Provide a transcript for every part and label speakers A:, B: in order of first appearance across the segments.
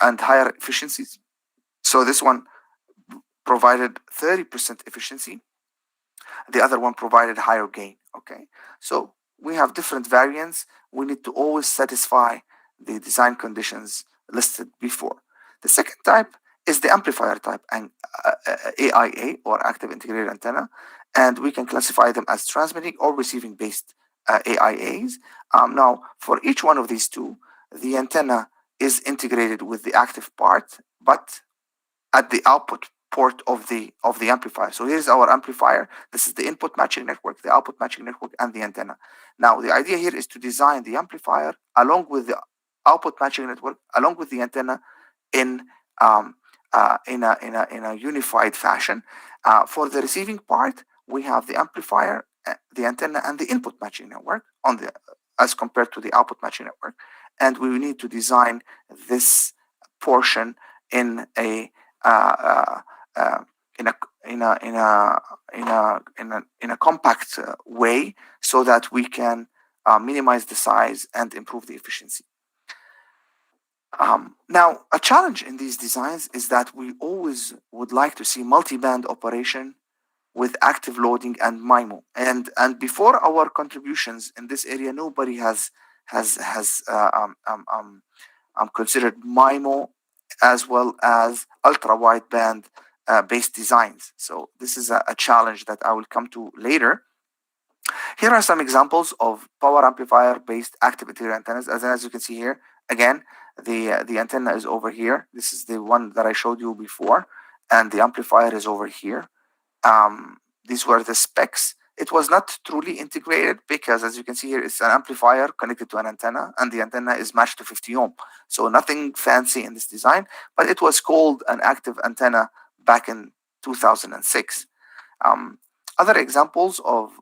A: and higher efficiencies. So this one provided 30% efficiency. The other one provided higher gain. Okay, so we have different variants. We need to always satisfy the design conditions listed before. The second type is the amplifier type, and AIA, or active integrated antenna, and we can classify them as transmitting or receiving based AIAs. Now, for each one of these two, the antenna is integrated with the active part, but at the output port of the amplifier. So here's our amplifier. This is the input matching network, the output matching network, and the antenna. Now, the idea here is to design the amplifier along with the output matching network, along with the antenna, in a unified fashion. For the receiving part, we have the amplifier, the antenna, and the input matching network as compared to the output matching network, and we need to design this portion in a compact way, so that we can minimize the size and improve the efficiency. Now, a challenge in these designs is that we always would like to see multi-band operation with active loading and Mimo. And before our contributions in this area, nobody has considered Mimo as well as ultra wideband based designs. So this is a challenge that I will come to later. Here are some examples of power amplifier based active integrated antennas. As you can see here, again, the antenna is over here. This is the one that I showed you before, and the amplifier is over here. These were the specs. It was not truly integrated because, as you can see here, it's an amplifier connected to an antenna, and the antenna is matched to 50 ohm. So nothing fancy in this design, but it was called an active antenna back in 2006. Other examples of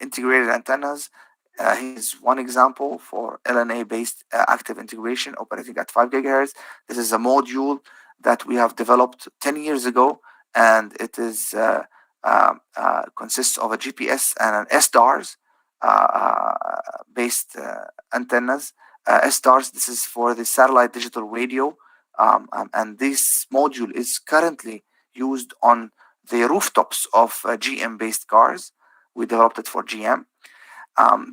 A: integrated antennas. Here's one example for LNA-based active integration operating at 5 gigahertz. This is a module that we have developed 10 years ago, and it is consists of a GPS and an SDARS based antennas. SDARS, this is for the satellite digital radio, and this module is currently used on the rooftops of GM-based cars. We developed it for GM.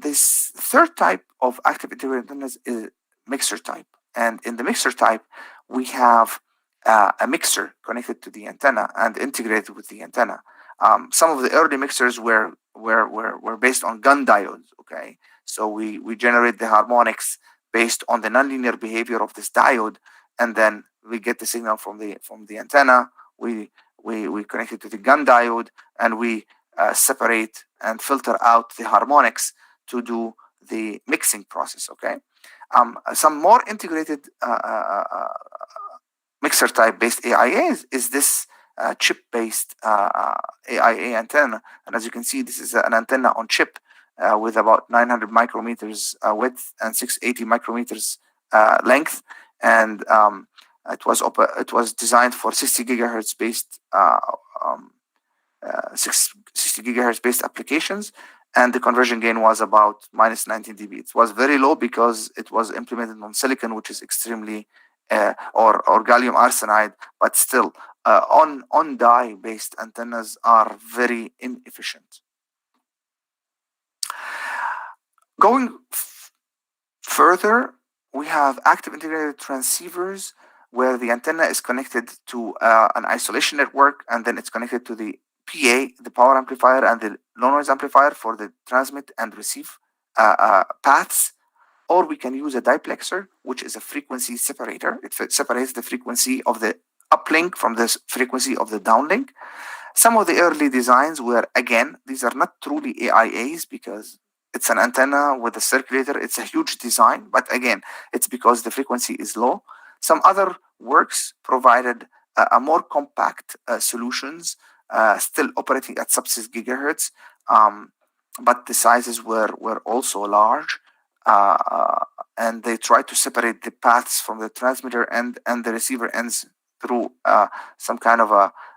A: This third type of active integrated antennas is mixer type, and in the mixer type, we have a mixer connected to the antenna and integrated with the antenna. Some of the early mixers were based on gun diodes. Okay, so we generate the harmonics based on the nonlinear behavior of this diode, and then we get the signal from the antenna. We connect it to the gun diode, and we separate and filter out the harmonics to do the mixing process. Okay, some more integrated mixer type based AIAs is this chip-based AIA antenna, and as you can see, this is an antenna on chip with about 900 micrometers width and 680 micrometers length, and it was designed for 60 gigahertz based 60 gigahertz based applications, and the conversion gain was about minus 19 dB. It was very low because it was implemented on silicon, which is extremely or gallium arsenide, but still on die based antennas are very inefficient. Going further, we have active integrated transceivers where the antenna is connected to an isolation network, and then it's connected to the PA, the power amplifier, and the low noise amplifier for the transmit and receive paths. Or we can use a diplexer, which is a frequency separator. It separates the frequency of the uplink from the frequency of the downlink. Some of the early designs were, again, these are not truly AIAs because it's an antenna with a circulator. It's a huge design, but again, it's because the frequency is low. Some other works provided a more compact solutions, still operating at sub-6 gigahertz, but the sizes were also large. And they try to separate the paths from the transmitter and the receiver ends through some kind of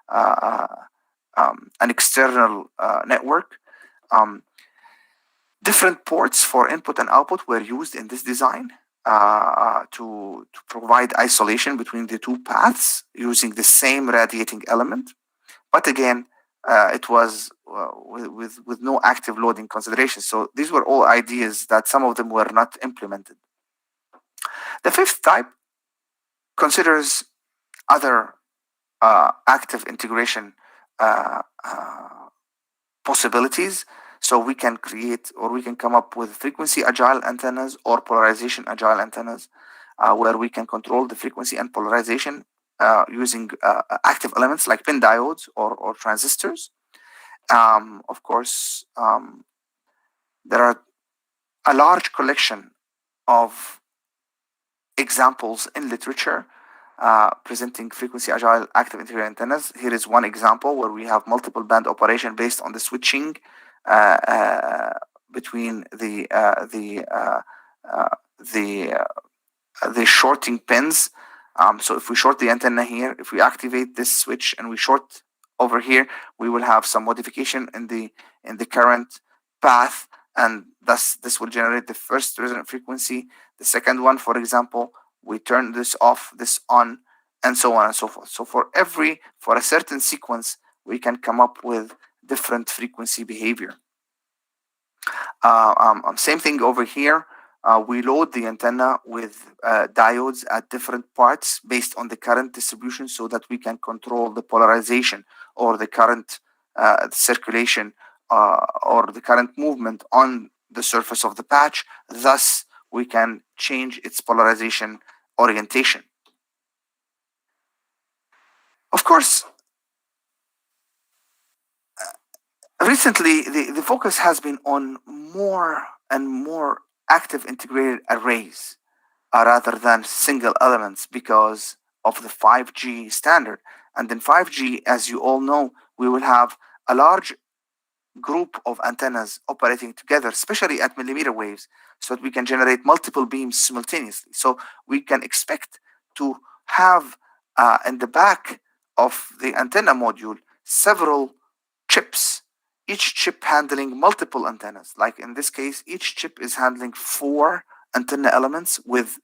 A: an external network. Different ports for input and output were used in this design. to provide isolation between the two paths using the same radiating element. But again, it was with no active loading consideration. So these were all ideas that some of them were not implemented. The fifth type considers other active integration possibilities. So we can create, or we can come up with frequency agile antennas or polarization agile antennas, where we can control the frequency and polarization using active elements like pin diodes or transistors. Of course, there are a large collection of examples in literature presenting frequency agile active integrated antennas. Here is one example where we have multiple band operation based on the switching between the shorting pins. So if we short the antenna here, if we activate this switch and we short over here, we will have some modification in the current path, and thus this will generate the first resonant frequency. The second one, for example, we turn this off, this on, and so on and so forth. So for a certain sequence, we can come up with different frequency behavior. Same thing over here. We load the antenna with diodes at different parts based on the current distribution, so that we can control the polarization or the current circulation or the current movement on the surface of the patch. Thus, we can change its polarization orientation. Of course, recently the focus has been on more and more active integrated arrays rather than single elements because of the 5G standard. And in 5G, as you all know, we will have a large group of antennas operating together, especially at millimeter waves, so that we can generate multiple beams simultaneously. So we can expect to have in the back of the antenna module several chips, each chip handling multiple antennas. Like in this case, each chip is handling 4 antenna elements with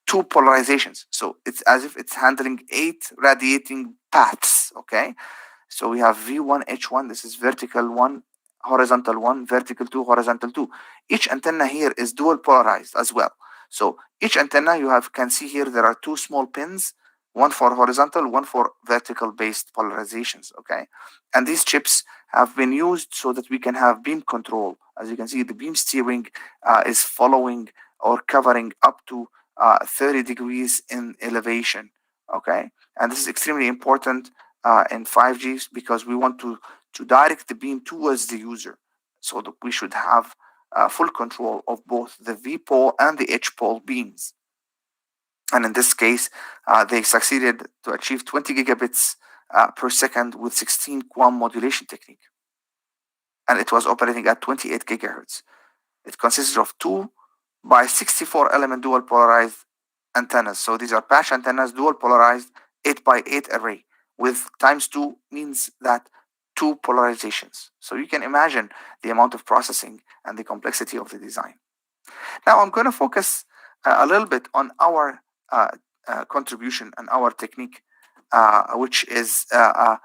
A: 2 polarizations. So it's as if it's handling 8 radiating paths, okay? So we have V1, H1, this is vertical 1, horizontal 1, vertical 2, horizontal 2. Each antenna here is dual polarized as well. So each antenna you can see here, there are 2 small pins, one for horizontal, one for vertical based polarizations, okay? And these chips have been used so that we can have beam control. As you can see, the beam steering is following or covering up to 30 degrees in elevation, okay? And this is extremely important in 5G because we want to direct the beam towards the user, so that we should have full control of both the V pole and the H pole beams. And in this case, they succeeded to achieve 20 gigabits per second with 16 QAM modulation technique. And it was operating at 28 gigahertz. It consisted of 2 by 64 element dual polarized antennas. So these are patch antennas, dual polarized 8 by 8 array with ×2 means that 2 polarizations. So you can imagine the amount of processing and the complexity of the design. Now I'm going to focus a little bit on our contribution and our technique, which is a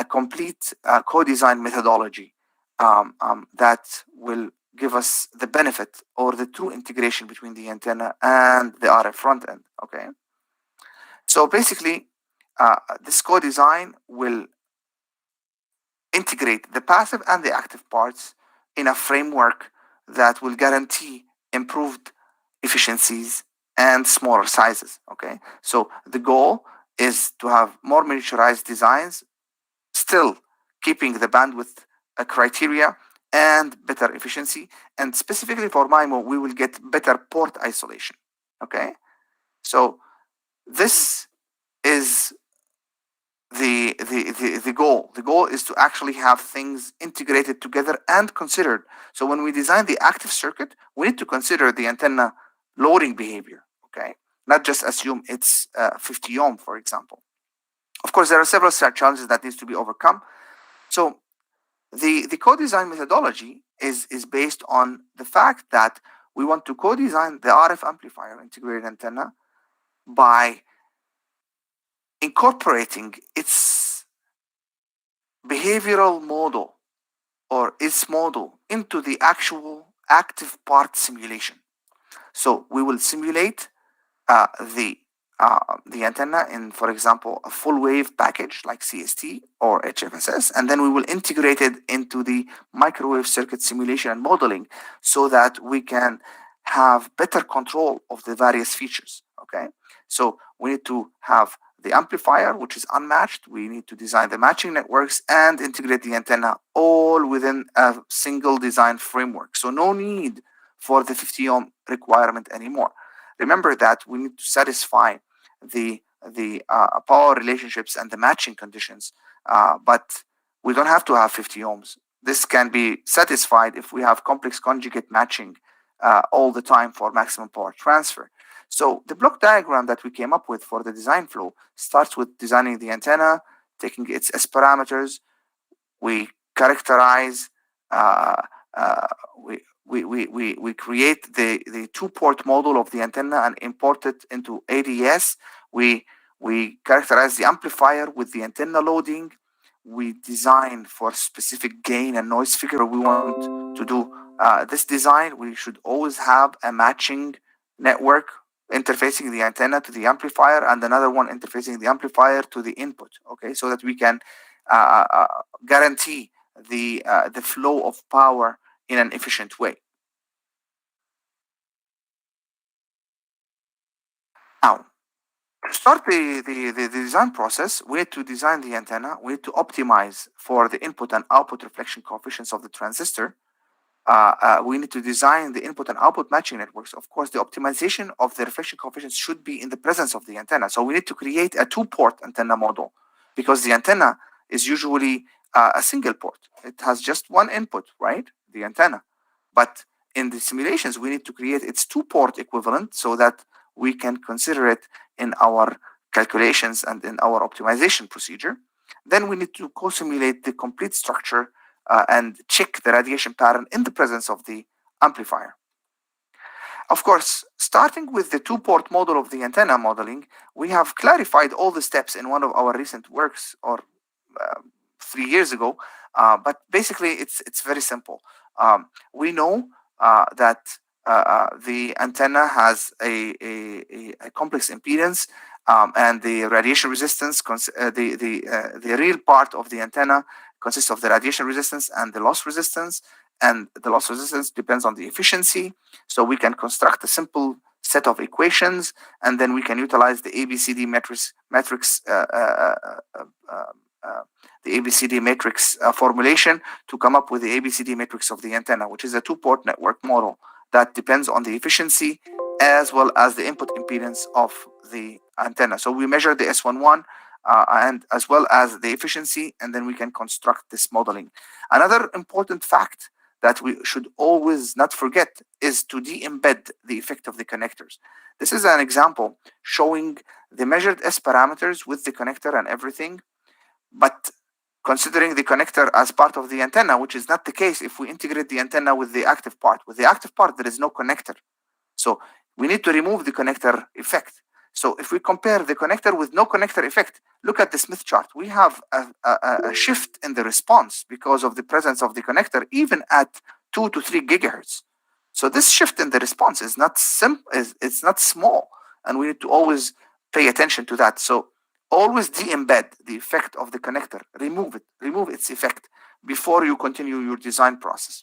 A: complete co-design methodology that will give us the benefit or the true integration between the antenna and the RF front end, okay? So basically, this co-design will integrate the passive and the active parts in a framework that will guarantee improved efficiencies and smaller sizes, okay? So the goal is to have more miniaturized designs, still keeping the bandwidth criteria and better efficiency. And specifically for Mimo, we will get better port isolation, okay? So this is the goal. The goal is to actually have things integrated together and considered. So when we design the active circuit, we need to consider the antenna loading behavior, okay? Not just assume it's 50 ohm, for example. Of course, there are several challenges that needs to be overcome. So the co-design methodology is based on the fact that we want to co-design the RF amplifier integrated antenna by incorporating its behavioral model or its model into the actual active part simulation. So we will simulate uh, the the antenna in, for example, a full wave package like CST or HFSS, and then we will integrate it into the microwave circuit simulation and modeling so that we can have better control of the various features. Okay, so we need to have the amplifier, which is unmatched. We need to design the matching networks and integrate the antenna all within a single design framework. So no need for the 50 ohm requirement anymore. Remember that we need to satisfy the power relationships and the matching conditions, but we don't have to have 50 ohms. This can be satisfied if we have complex conjugate matching all the time for maximum power transfer. So the block diagram that we came up with for the design flow starts with designing the antenna, taking its S parameters. We characterize, uh, uh, we create the two-port model of the antenna and import it into ADS. We characterize the amplifier with the antenna loading. We design for specific gain and noise figure. We want to do this design. We should always have a matching network interfacing the antenna to the amplifier and another one interfacing the amplifier to the input. Okay, so that we can guarantee the flow of power in an efficient way. Now, to start the design process, we need to design the antenna. We need to optimize for the input and output reflection coefficients of the transistor. We need to design the input and output matching networks. Of course, the optimization of the reflection coefficients should be in the presence of the antenna. So we need to create a two-port antenna model because the antenna is usually a single port. It has just one input, right? The antenna. But in the simulations, we need to create its two-port equivalent so that we can consider it in our calculations and in our optimization procedure. Then we need to co-simulate the complete structure and check the radiation pattern in the presence of the amplifier. Of course, starting with the two-port model of the antenna modeling, we have clarified all the steps in one of our recent works or 3 years ago, but basically it's very simple. We know that the antenna has a complex impedance, and the radiation resistance, the real part of the antenna consists of the radiation resistance and the loss resistance, and the loss resistance depends on the efficiency. So we can construct a simple set of equations, and then we can utilize the ABCD matrix formulation to come up with the ABCD matrix of the antenna, which is a two-port network model that depends on the efficiency as well as the input impedance of the antenna. So we measure the S11 and as well as the efficiency, and then we can construct this modeling. Another important fact that we should always not forget is to de-embed the effect of the connectors. This is an example showing the measured S parameters with the connector and everything, but considering the connector as part of the antenna, which is not the case if we integrate the antenna with the active part. With the active part, there is no connector. So we need to remove the connector effect. So if we compare the connector with no connector effect, look at the Smith chart. We have a shift in the response because of the presence of the connector, even at 2 to 3 gigahertz. So this shift in the response is not it's not small, and we need to always pay attention to that. So always de-embed the effect of the connector. Remove it. Remove its effect before you continue your design process.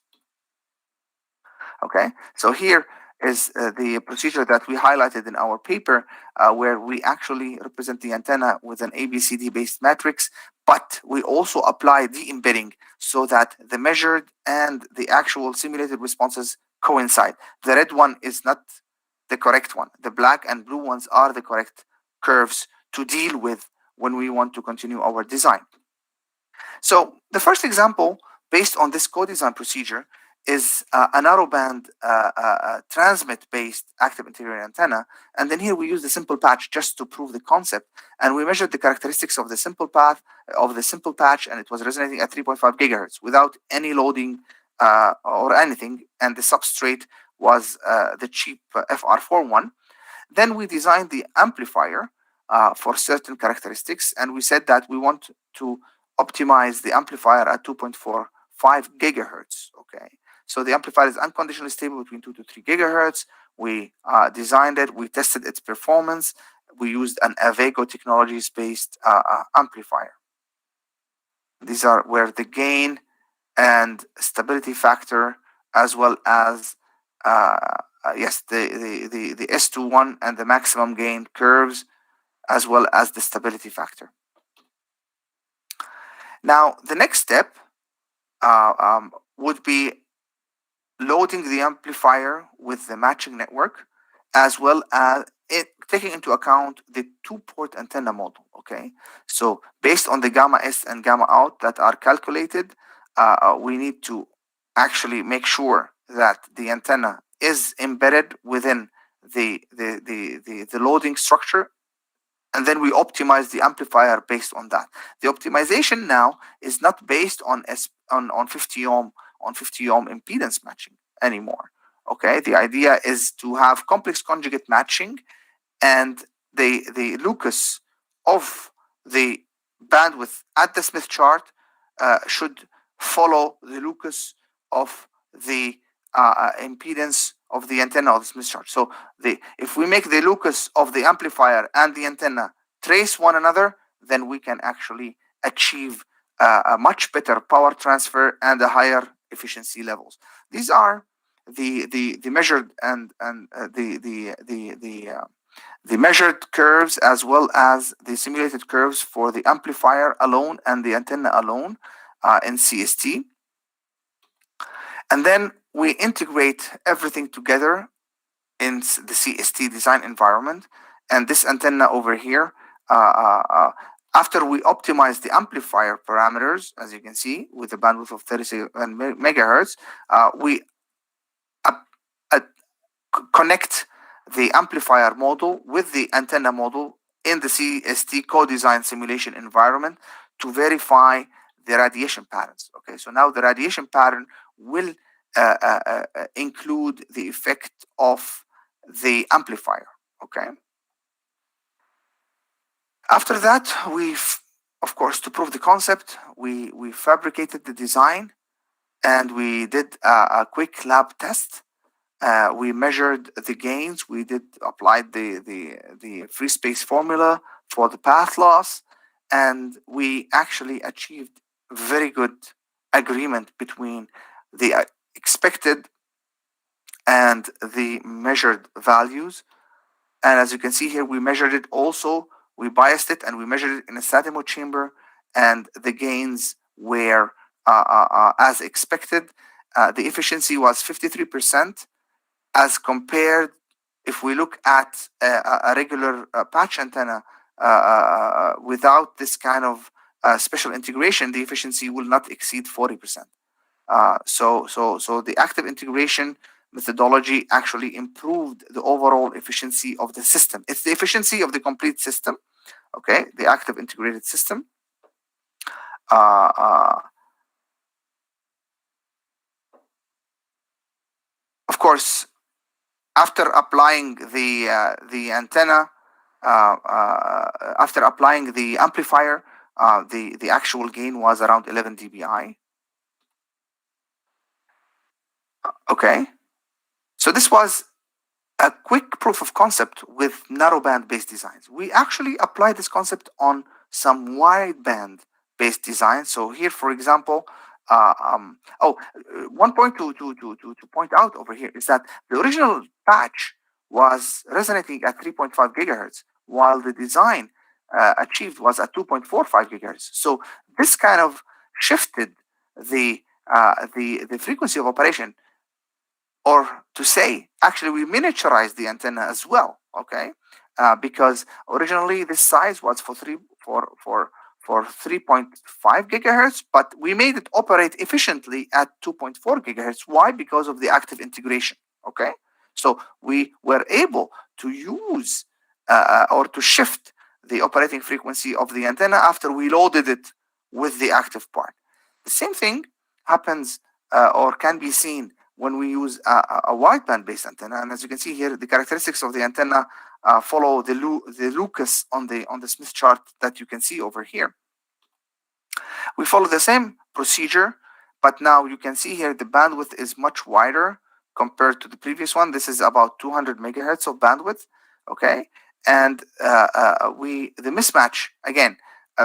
A: Okay, so here is the procedure that we highlighted in our paper, where we actually represent the antenna with an ABCD based matrix, but we also apply de-embedding so that the measured and the actual simulated responses coincide. The red one is not the correct one. The black and blue ones are the correct curves to deal with when we want to continue our design. So the first example based on this co-design procedure is a narrowband transmit-based active interior antenna. And then here we use the simple patch just to prove the concept. And we measured the characteristics of the simple path of the simple patch, and it was resonating at 3.5 gigahertz without any loading or anything. And the substrate was the cheap FR4 one. Then we designed the amplifier for certain characteristics, and we said that we want to optimize the amplifier at 2.45 gigahertz. Okay, so the amplifier is unconditionally stable between 2 to 3 gigahertz. We designed it, we tested its performance. We used an Avego Technologies based amplifier. These are where the gain and stability factor, as well as yes, the S21 and the maximum gain curves, as well as the stability factor. Now, the next step would be loading the amplifier with the matching network, as well as taking into account the two-port antenna model. Okay, so based on the gamma S and gamma out that are calculated, we need to actually make sure that the antenna is embedded within the loading structure, and then we optimize the amplifier based on that. The optimization now is not based on 50 ohm impedance matching anymore. Okay, the idea is to have complex conjugate matching, and the locus of the bandwidth at the Smith chart should follow the locus of the impedance of the antenna of the Smith chart. So if we make the locus of the amplifier and the antenna trace one another, then we can actually achieve a much better power transfer and a higher efficiency levels. These are the measured and the measured curves, as well as the simulated curves for the amplifier alone and the antenna alone in CST. And then we integrate everything together in the CST design environment. And this antenna over here, after we optimize the amplifier parameters, as you can see, with a bandwidth of 37 megahertz, we connect the amplifier model with the antenna model in the CST co-design simulation environment to verify the radiation patterns. Okay, so now the radiation pattern will include the effect of the amplifier. Okay. After that, of course, to prove the concept, we fabricated the design, and we did a quick lab test. We measured the gains. We applied the free space formula for the path loss, and we actually achieved very good agreement between the expected and the measured values. And as you can see here, we measured it also. We biased it and we measured it in a Satimo chamber, and the gains were as expected. The efficiency was 53%, as compared, if we look at a regular patch antenna without this kind of special integration, the efficiency will not exceed 40%. So the active integration methodology actually improved the overall efficiency of the system. It's the efficiency of the complete system, okay, the active integrated system. Of course, after applying the antenna, after applying the amplifier, the actual gain was around 11 dBi. Okay, so this was a quick proof of concept with narrowband-based designs. We actually applied this concept on some wideband-based designs. So here, for example, one point to point out over here is that the original patch was resonating at 3.5 gigahertz, while the design achieved was at 2.45 gigahertz. So this kind of shifted the frequency of operation, or to say, actually, we miniaturized the antenna as well. Okay, because originally this size was for 3.5 gigahertz, but we made it operate efficiently at 2.4 gigahertz. Why? Because of the active integration. Okay, so we were able to use or to shift the operating frequency of the antenna after we loaded it with the active part. The same thing happens or can be seen when we use a wideband-based antenna. And as you can see here, the characteristics of the antenna follow the Lucas on the Smith chart that you can see over here. We follow the same procedure, but now you can see here the bandwidth is much wider compared to the previous one. This is about 200 megahertz of bandwidth, okay? And the mismatch, again,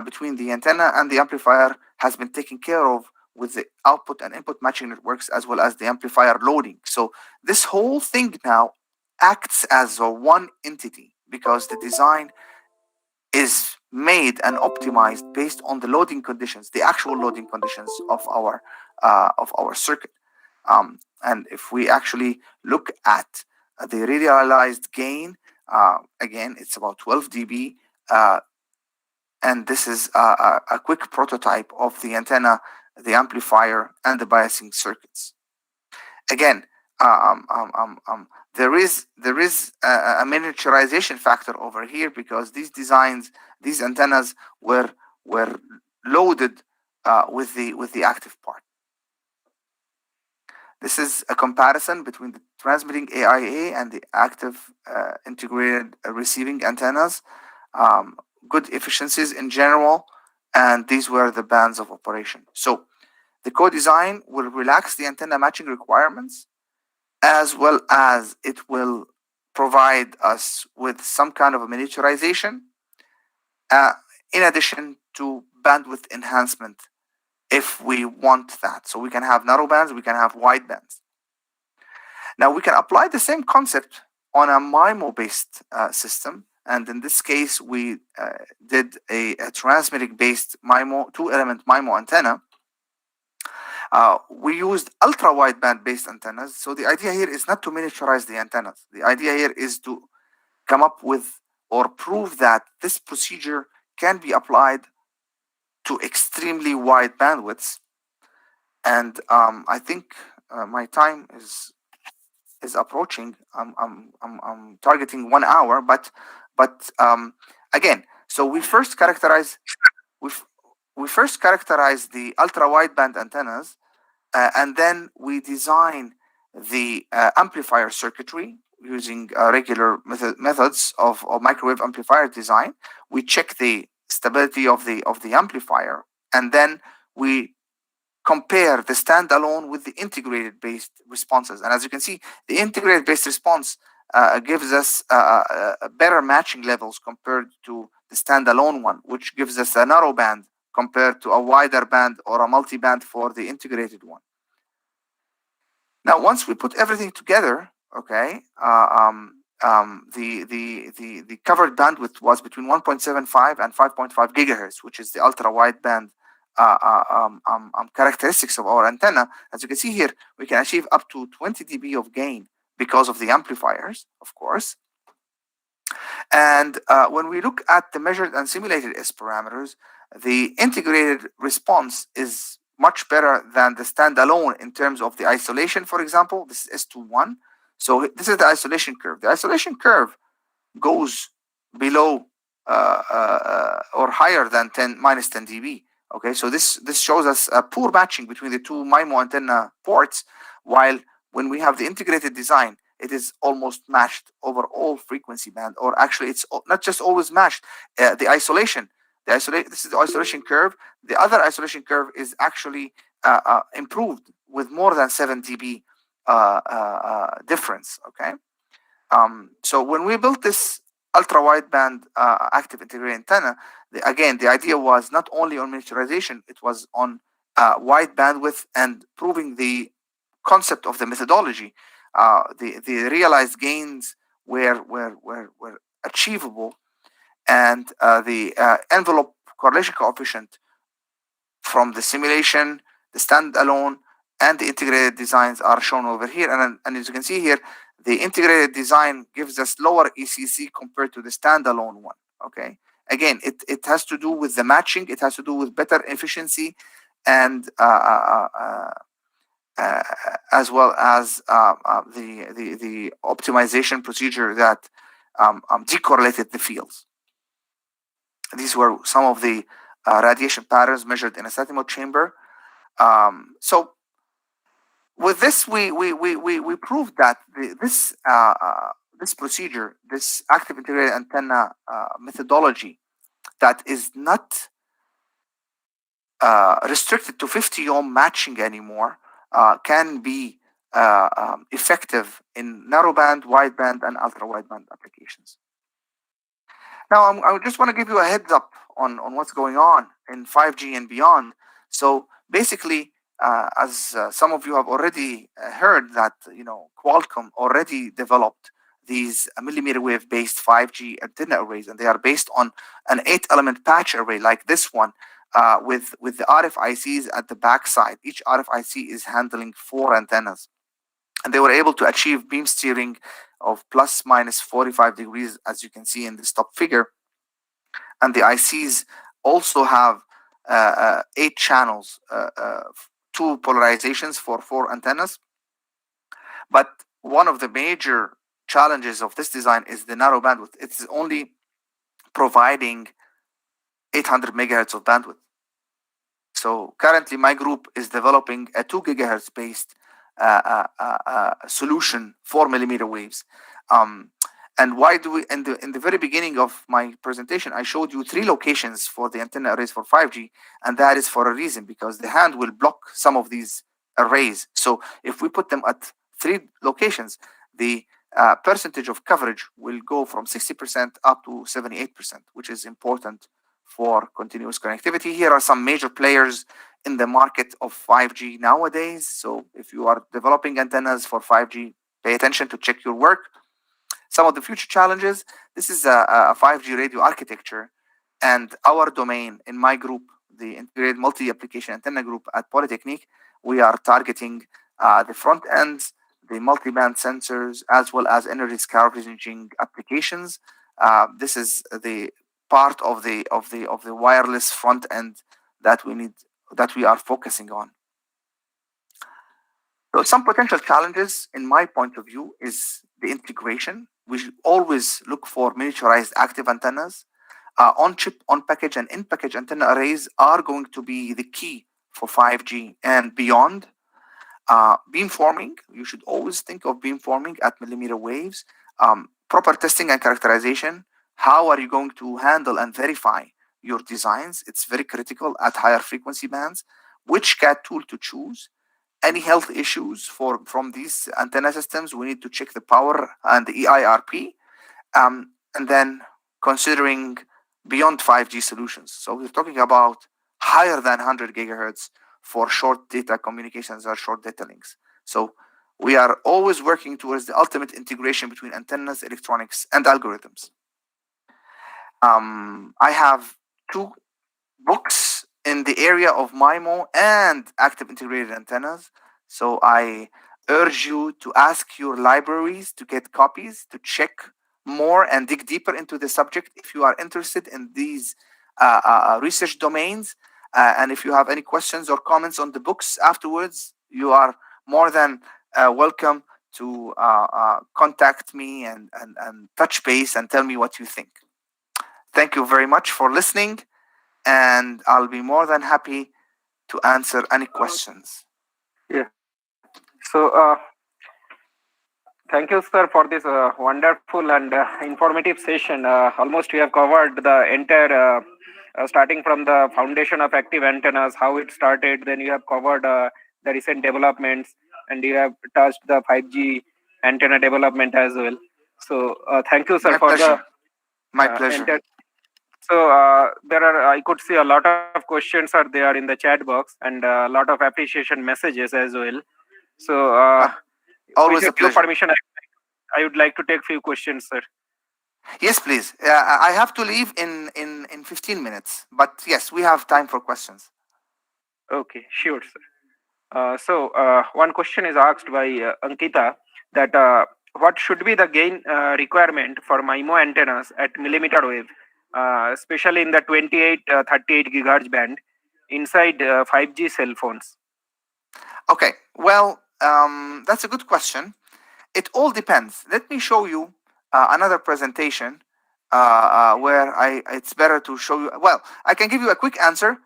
A: between the antenna and the amplifier has been taken care of with the output and input matching networks, as well as the amplifier loading. So this whole thing now acts as a one entity, because the design is made and optimized based on the loading conditions, the actual loading conditions of our circuit. And if we actually look at the realized gain, again, it's about 12 dB. And this is a quick prototype of the antenna, the amplifier, and the biasing circuits. Again, there is a miniaturization factor over here, because these antennas were loaded with the active part. This is a comparison between the transmitting AIA and the active integrated receiving antennas. Good efficiencies in general, and these were the bands of operation. So the co-design will relax the antenna matching requirements, as well as it will provide us with some kind of a miniaturization, in addition to bandwidth enhancement if we want that. So we can have narrow bands, we can have wide bands. Now we can apply the same concept on a MIMO-based system. And in this case, we did a transmitting-based MIMO, two-element MIMO antenna. We used ultra-wideband-based antennas. So the idea here is not to miniaturize the antennas. The idea here is to come up with or prove that this procedure can be applied to extremely wide bandwidths. And I think my time is approaching. I'm targeting 1 hour, but again, so we first characterize the ultra wideband antennas, and then we design the amplifier circuitry using regular methods of microwave amplifier design. We check the stability of the amplifier, and then we compare the standalone with the integrated based responses. And as you can see, the integrated based response gives us better matching levels compared to the standalone one, which gives us a narrow band compared to a wider band or a multi-band for the integrated one. Now, once we put everything together, okay, the covered bandwidth was between 1.75 and 5.5 gigahertz, which is the ultra wideband characteristics of our antenna. As you can see here, we can achieve up to 20 dB of gain because of the amplifiers, of course. And when we look at the measured and simulated S parameters, the integrated response is much better than the standalone in terms of the isolation. For example, this is S21. So this is the isolation curve. The isolation curve goes below or higher than minus 10 dB. Okay, so this shows us a poor matching between the two MIMO antenna ports, while when we have the integrated design, it is almost matched over all frequency band, or actually it's not just always matched. The isolation, this is the isolation curve. The other isolation curve is actually improved with more than 7 dB difference. Okay, so when we built this ultra wideband active integrated antenna, again, the idea was not only on miniaturization, it was on wide bandwidth and proving the concept of the methodology. The realized gains were achievable, and the envelope correlation coefficient from the simulation, the standalone, and the integrated designs are shown over here. And as you can see here, the integrated design gives us lower ECC compared to the standalone one. Okay, again, it has to do with the matching, it has to do with better efficiency, and as well as the optimization procedure that decorrelated the fields. These were some of the radiation patterns measured in a CETIMO chamber. So with this, we proved that this procedure, this active integrated antenna methodology, that is not restricted to 50 ohm matching anymore, can be effective in narrowband, wideband, and ultra wideband applications. Now, I just want to give you a heads up on what's going on in 5G and beyond. So basically, as some of you have already heard, that Qualcomm already developed these millimeter wave based 5G antenna arrays, and they are based on an 8-element patch array like this one, with the RFICs at the backside. Each RFIC is handling 4 antennas, and they were able to achieve beam steering of plus minus 45 degrees, as you can see in this top figure. And the ICs also have 8 channels, 2 polarizations for 4 antennas. But one of the major challenges of this design is the narrow bandwidth. It's only providing 800 megahertz of bandwidth. So currently my group is developing a 2 gigahertz based solution for millimeter waves. And why do we, in the very beginning of my presentation, I showed you 3 locations for the antenna arrays for 5G, and that is for a reason, because the hand will block some of these arrays. So if we put them at 3 locations, the percentage of coverage will go from 60% up to 78%, which is important for continuous connectivity. Here are some major players in the market of 5G nowadays. So if you are developing antennas for 5G, pay attention to check your work. Some of the future challenges: this is a 5G radio architecture, and our domain in my group, the Integrated Multi-Application Antenna Group at Polytechnique, we are targeting the front ends, the multi-band sensors, as well as energy scavenging applications. This is the part of the wireless front end that we are focusing on. So some potential challenges, in my point of view, is the integration. We should always look for miniaturized active antennas. On-chip, on-package, and in-package antenna arrays are going to be the key for 5G and beyond. Beamforming, you should always think of beamforming at millimeter waves. Proper testing and characterization. How are you going to handle and verify your designs? It's very critical at higher frequency bands. Which CAD tool to choose? Any health issues from these antenna systems, we need to check the power and the EIRP, and then considering beyond 5G solutions. So we're talking about higher than 100 gigahertz for short data communications or short data links. So we are always working towards the ultimate integration between antennas, electronics, and algorithms. I have 2 books in the area of Mimo and active integrated antennas. So I urge you to ask your libraries to get copies, to check more and dig deeper into the subject if you are interested in these research domains. And if you have any questions or comments on the books afterwards, you are more than welcome to contact me and touch base and tell me what you think. Thank you very much for listening, and I'll be more than happy to answer any questions.
B: Yeah. So thank you, sir, for this wonderful and informative session. Almost we have covered the entire, starting from the foundation of active antennas, how it started. Then you have covered the recent developments, and you have touched the 5G antenna development as well. So thank you, sir,
A: My pleasure.
B: So there are, I could see a lot of questions are there in the chat box, and a lot of appreciation messages as well. So
A: always a pleasure.
B: Permission, I would like to take few questions, sir.
A: Yes, please. I have to leave in 15 minutes, but yes, we have time for questions.
B: Okay, sure, sir. So one question is asked by Ankita, that what should be the gain requirement for MIMO antennas at millimeter wave, especially in the 38 gigahertz band inside 5G cell phones?
A: Okay, well, that's a good question. It all depends. Let me show you another presentation where it's better to show you. Well, I can give you a quick answer.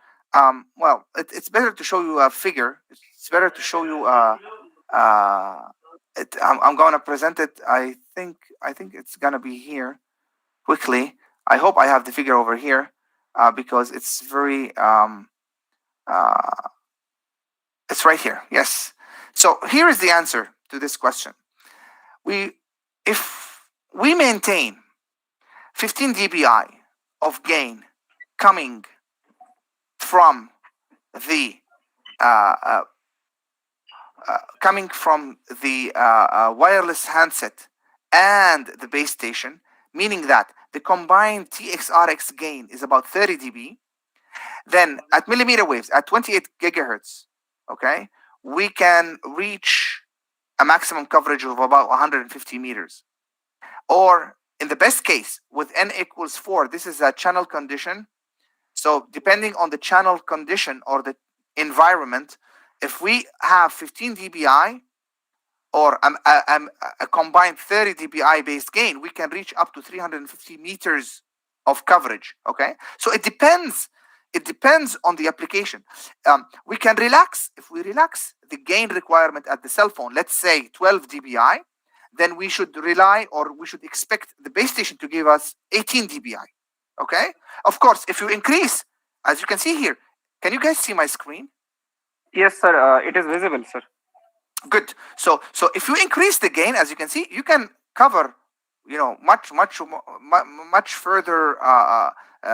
A: Well, it's better to show you a figure. It's better to show you I'm going to present it. I think it's going to be here quickly. I hope I have the figure over here because it's very it's right here. Yes. So here is the answer to this question. If we maintain 15 dBi of gain coming from the wireless handset and the base station, meaning that the combined TXRX gain is about 30 dB, then at millimeter waves at 28 gigahertz, okay, we can reach a maximum coverage of about 150 meters. Or in the best case, with n equals 4, this is a channel condition. So depending on the channel condition or the environment, if we have 15 dBi or a combined 30 dBi based gain, we can reach up to 350 meters of coverage. Okay, so it depends. It depends on the application. We can relax. If we relax the gain requirement at the cell phone, let's say 12 dBi, then we should rely or we should expect the base station to give us 18 dBi. Okay. Of course, if you increase, as you can see here, can you guys see my screen?
B: Yes, sir. It is visible, sir.
A: Good. So if you increase the gain, as you can see, you can cover, much further.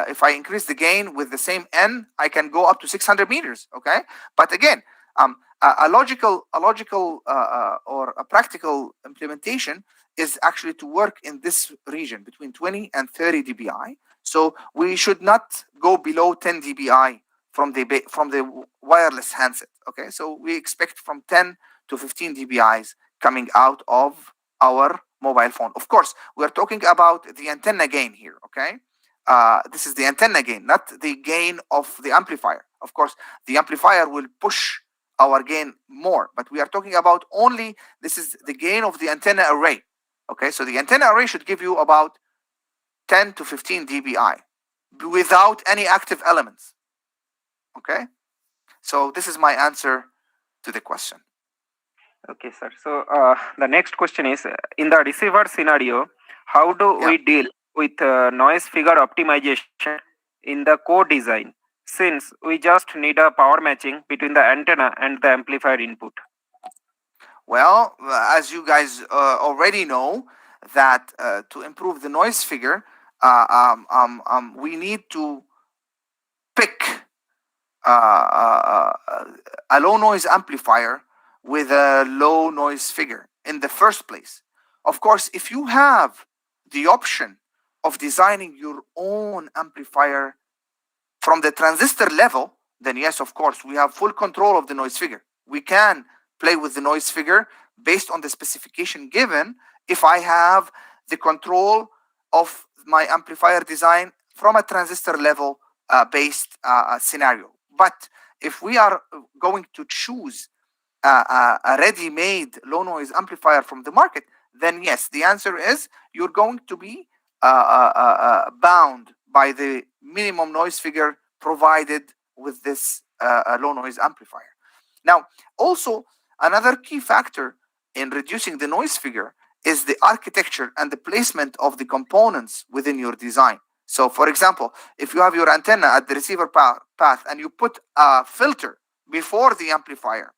A: If I increase the gain with the same n, I can go up to 600 meters. Okay. But again, a logical or a practical implementation is actually to work in this region between 20 and 30 dBi. So we should not go below 10 dBi from the wireless handset. Okay, so we expect from 10 to 15 dBis coming out of our mobile phone. Of course, we are talking about the antenna gain here. Okay, this is the antenna gain, not the gain of the amplifier. Of course, the amplifier will push our gain more, but we are talking about only this is the gain of the antenna array. Okay, so the antenna array should give you about 10 to 15 dBi without any active elements. Okay, so this is my answer to the question.
B: Okay, sir. So the next question is, in the receiver scenario, how do we deal with noise figure optimization in the core design, since we just need a power matching between the antenna and the amplifier input?
A: Well, as you guys already know, that to improve the noise figure, we need to pick a low noise amplifier with a low noise figure in the first place. Of course, if you have the option of designing your own amplifier from the transistor level, then yes, of course, we have full control of the noise figure. We can play with the noise figure based on the specification given if I have the control of my amplifier design from a transistor level based scenario. But if we are going to choose a ready-made low noise amplifier from the market, then yes, the answer is you're going to be bound by the minimum noise figure provided with this low noise amplifier. Now, also another key factor in reducing the noise figure is the architecture and the placement of the components within your design. So for example, if you have your antenna at the receiver path and you put a filter before the amplifier,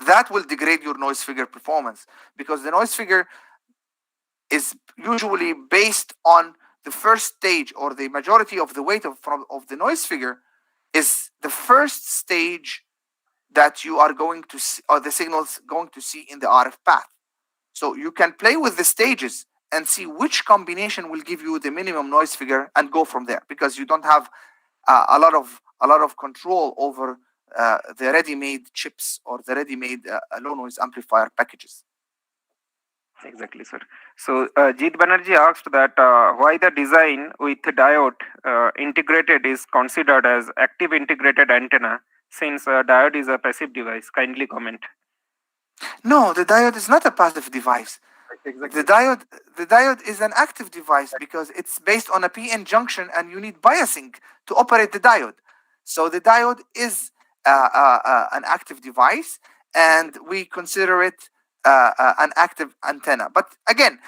A: that will degrade your noise figure performance, because the noise figure is usually based on the first stage, or the majority of the weight of the noise figure is the first stage that you are going to see, or the signal's going to see in the RF path. So you can play with the stages and see which combination will give you the minimum noise figure and go from there, because you don't have a lot of control over the ready-made chips or the ready-made low noise amplifier packages.
B: Exactly, sir. So Jeet Banerjee asked that why the design with diode integrated is considered as active integrated antenna, since diode is a passive device. Kindly comment.
A: No, the diode is not a passive device.
B: Exactly.
A: The diode is an active device because it's based on a PN junction and you need biasing to operate the diode. So the diode is an active device, and we consider it an active antenna. But again,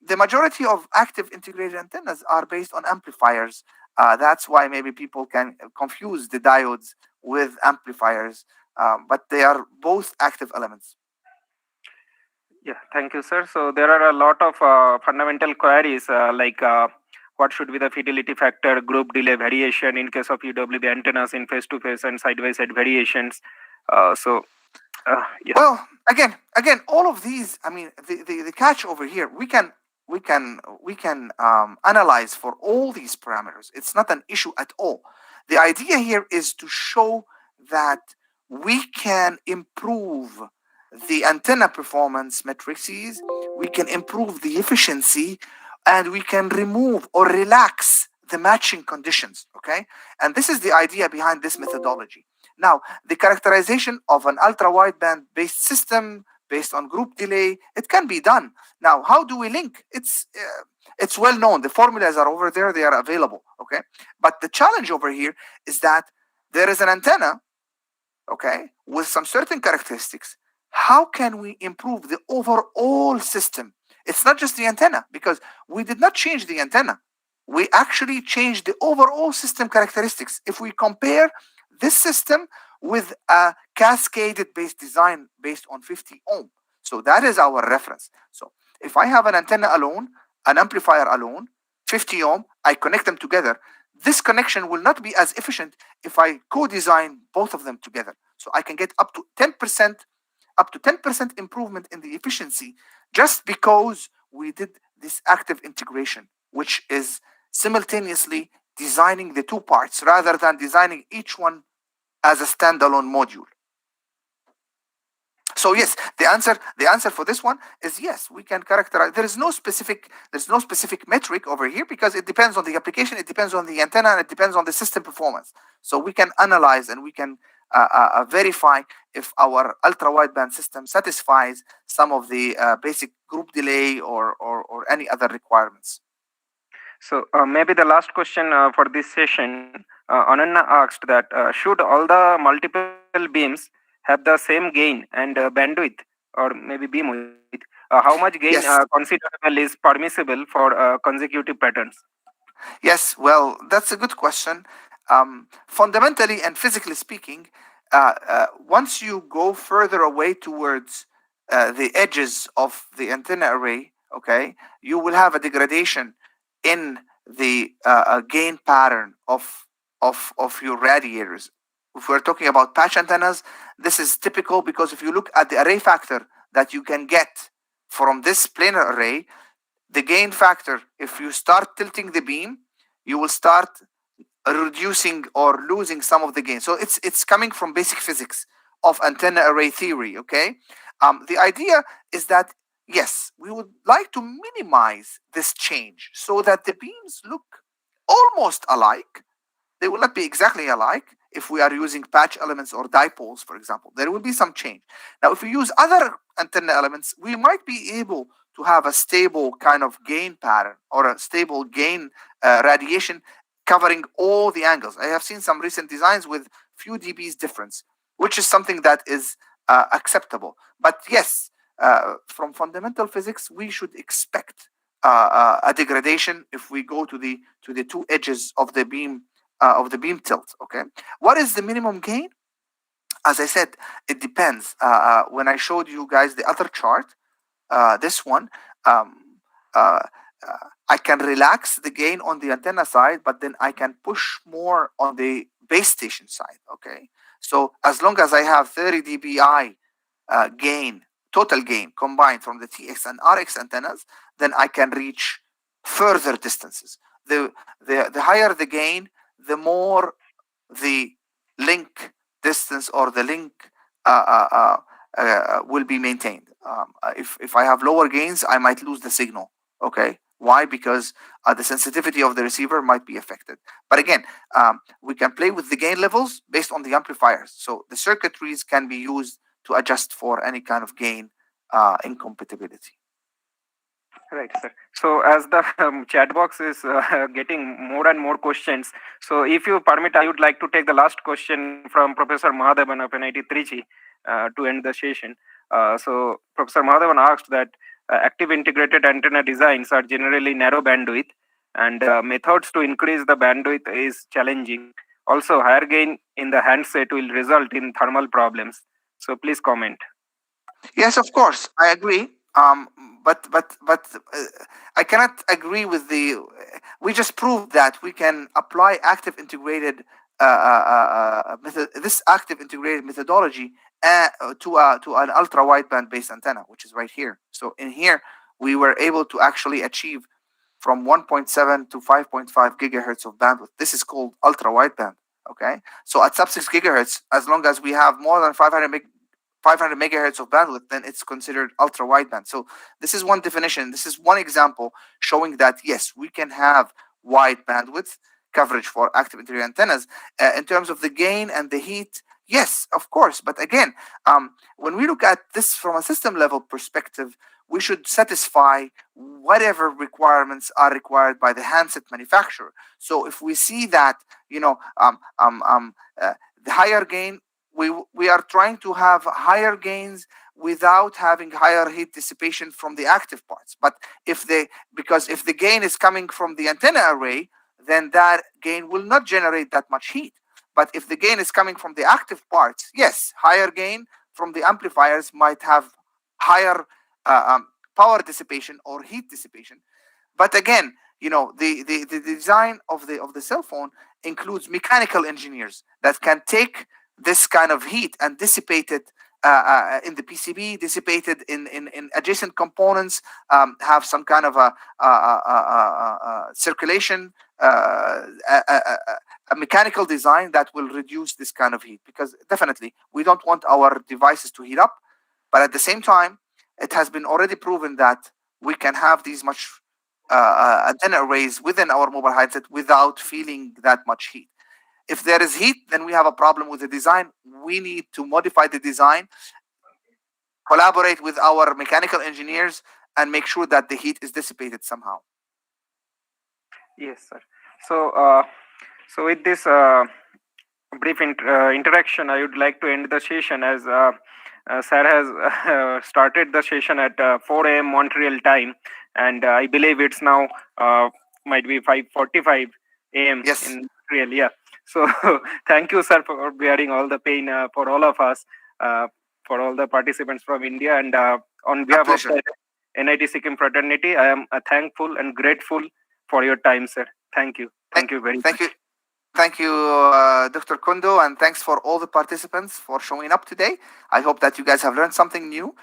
A: the majority of active integrated antennas are based on amplifiers. That's why maybe people can confuse the diodes with amplifiers, but they are both active elements.
B: Yeah, thank you, sir. So there are a lot of fundamental queries like what should be the fidelity factor, group delay variation in case of UWB antennas in face-to-face and side-by-side variations. Yeah.
A: Well, again, all of these. I mean, the catch over here, we can analyze for all these parameters. It's not an issue at all. The idea here is to show that we can improve the antenna performance matrices, we can improve the efficiency, and we can remove or relax the matching conditions, okay? And this is the idea behind this methodology. Now, the characterization of an ultra-wideband based system based on group delay, it can be done. Now, how do we link? It's well known. The formulas are over there. They are available, okay? But the challenge over here is that there is an antenna, okay, with some certain characteristics. How can we improve the overall system? It's not just the antenna, because we did not change the antenna. We actually changed the overall system characteristics. If we compare this system with a cascaded based design based on 50 ohm. So that is our reference. So if I have an antenna alone, an amplifier alone, 50 ohm, I connect them together. This connection will not be as efficient if I co-design both of them together. So I can get up to 10% improvement in the efficiency just because we did this active integration, which is simultaneously designing the two parts rather than designing each one as a standalone module. So yes, the answer for this one is yes, we can characterize. There's no specific metric over here because it depends on the application, it depends on the antenna, and it depends on the system performance. So we can analyze and we can verify if our ultra-wideband system satisfies some of the basic group delay or any other requirements.
B: So maybe the last question for this session, Ananna asked that should all the multiple beams have the same gain and bandwidth, or maybe beam width? How much gain considerable is permissible for consecutive patterns?
A: Yes, well, that's a good question. Fundamentally and physically speaking, once you go further away towards the edges of the antenna array, okay, you will have a degradation in the gain pattern of your radiators. If we're talking about patch antennas, this is typical because if you look at the array factor that you can get from this planar array, the gain factor, if you start tilting the beam, you will start reducing or losing some of the gain. So it's coming from basic physics of antenna array theory, okay? The idea is that, yes, we would like to minimize this change so that the beams look almost alike. They will not be exactly alike. If we are using patch elements or dipoles, for example, there will be some change. Now, if we use other antenna elements, we might be able to have a stable kind of gain pattern or a stable gain radiation covering all the angles. I have seen some recent designs with few dBs difference, which is something that is acceptable. But yes, from fundamental physics, we should expect a degradation if we go to the two edges of the beam tilt. Okay, what is the minimum gain? As I said, it depends. When I showed you guys the other chart, this one, I can relax the gain on the antenna side, but then I can push more on the base station side. Okay, so as long as I have 30 dBi gain, total gain combined from the TX and RX antennas, then I can reach further distances. The higher the gain, the more the link distance or the link will be maintained. If I have lower gains, I might lose the signal. Okay, why? Because the sensitivity of the receiver might be affected. But again, we can play with the gain levels based on the amplifiers. So the circuitries can be used to adjust for any kind of gain incompatibility.
B: Right, sir. So as the chat box is getting more and more questions, so if you permit, I would like to take the last question from Professor Mahadevan of NIT Trichy to end the session. So Professor Mahadevan asked that active integrated antenna designs are generally narrow bandwidth, and methods to increase the bandwidth is challenging. Also, higher gain in the handset will result in thermal problems. So please comment.
A: Yes, of course, I agree. But I cannot agree with the. We just proved that we can apply active integrated method. This active integrated methodology to an ultra wideband based antenna, which is right here. So in here, we were able to actually achieve from 1.7 to 5.5 gigahertz of bandwidth. This is called ultra wideband. Okay, so at sub 6 gigahertz, as long as we have more than 500 megahertz of bandwidth, then it's considered ultra wideband. So this is one definition. This is one example showing that yes, we can have wide bandwidth coverage for active integrated antennas. In terms of the gain and the heat, yes, of course. But again, when we look at this from a system level perspective, we should satisfy whatever requirements are required by the handset manufacturer. So if we see that, the higher gain, we are trying to have higher gains without having higher heat dissipation from the active parts. But because if the gain is coming from the antenna array, then that gain will not generate that much heat. But if the gain is coming from the active parts, yes, higher gain from the amplifiers might have higher power dissipation or heat dissipation. But again, the design of the cell phone includes mechanical engineers that can take this kind of heat and dissipate it in the PCB, dissipated in adjacent components, have some kind of a circulation, a mechanical design that will reduce this kind of heat. Because definitely we don't want our devices to heat up, but at the same time, it has been already proven that we can have these much antenna arrays within our mobile headset without feeling that much heat. If there is heat, then we have a problem with the design. We need to modify the design, collaborate with our mechanical engineers, and make sure that the heat is dissipated somehow.
B: Yes, sir. So with this brief interaction, I would like to end the session as sir has started the session at 4 a.m. Montreal time, and I believe it's now might be 5:45 a.m.
A: Yes.
B: in Montreal. Yeah. So thank you, sir, for bearing all the pain for all of us, for all the participants from India, and on behalf of the NIT Sikkim fraternity, I am thankful and grateful for your time, sir. Thank you. Thank you very much.
A: Thank you, Dr. Kundo, and thanks for all the participants for showing up today. I hope that you guys have learned something new.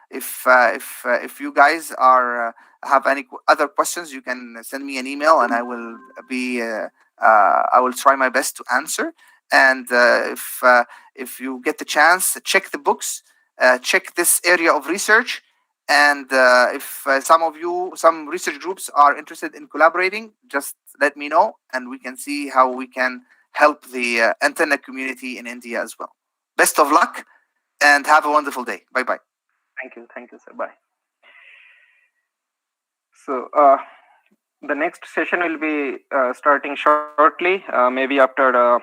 A: If you guys have any other questions, you can send me an email, and I will I will try my best to answer. And if you get the chance, check the books, check this area of research. And if some research groups are interested in collaborating, just let me know, and we can see how we can help the antenna community in India as well. Best of luck, and have a wonderful day. Bye-bye.
B: Thank you, sir. Bye. So the next session will be starting shortly, maybe after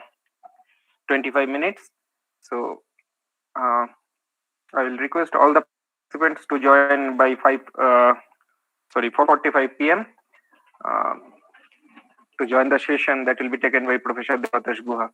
B: 25 minutes. So I will request all the participants to join by 4:45 p.m. To join the session that will be taken by Professor Devatash Guha.